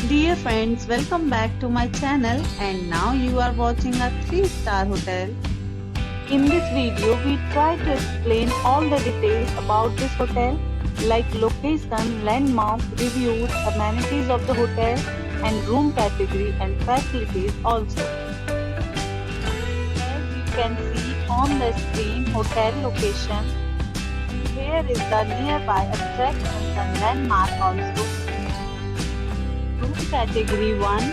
Dear friends, welcome back to my channel, and now you are watching a 3-star hotel. In this video, we try to explain all the details about this hotel, like location, landmark, reviews, amenities of the hotel, and room category and facilities also. As you can see on the screen, hotel location. Here is the nearby attractions and landmark also. Room category 1.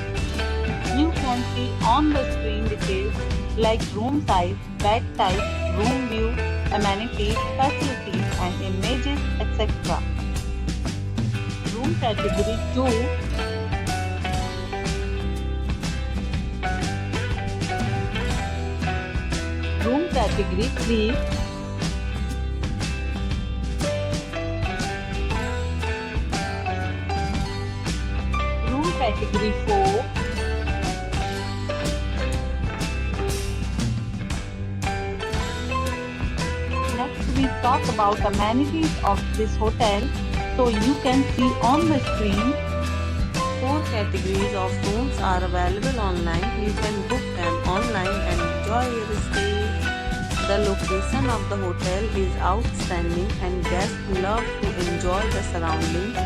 You can see on the screen details like room size, bed type, room view, amenities, facilities and images, etc. Room category 2. Room category 3. Room category 4. Next we talk about amenities of this hotel. So you can see on the screen 4 categories of rooms are available online. You can book them online and enjoy your stay. The location of the hotel is outstanding and guests love to enjoy the surroundings.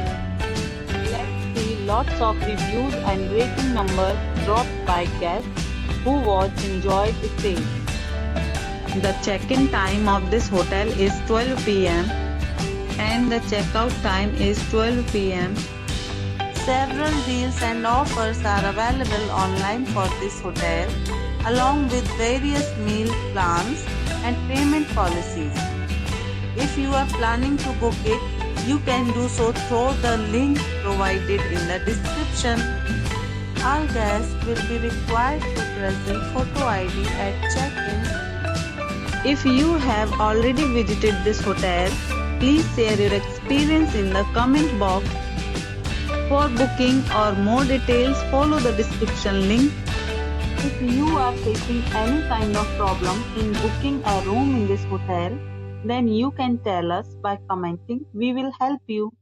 Let's see lots of reviews and rating numbers dropped by guests who enjoyed the stay. The check-in time of this hotel is 12 p.m. and the check-out time is 12 p.m. Several deals and offers are available online for this hotel, along with various meal plans and payment policies. If you are planning to book it, you can do so through the link provided in the description. All guests will be required to present photo ID at check-in. If you have already visited this hotel, please share your experience in the comment box. For booking or more details, follow the description link. If you are facing any kind of problem in booking a room in this hotel, then you can tell us by commenting. We will help you.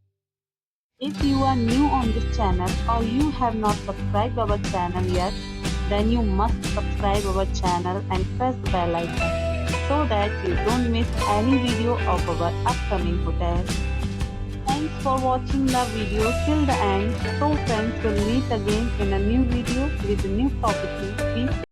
If you are new on this channel or you have not subscribed our channel yet, then you must subscribe our channel and press the bell icon so that you don't miss any video of our upcoming hotel. Thanks for watching the video till the end. So friends, will meet again in a new video with a new property. Peace.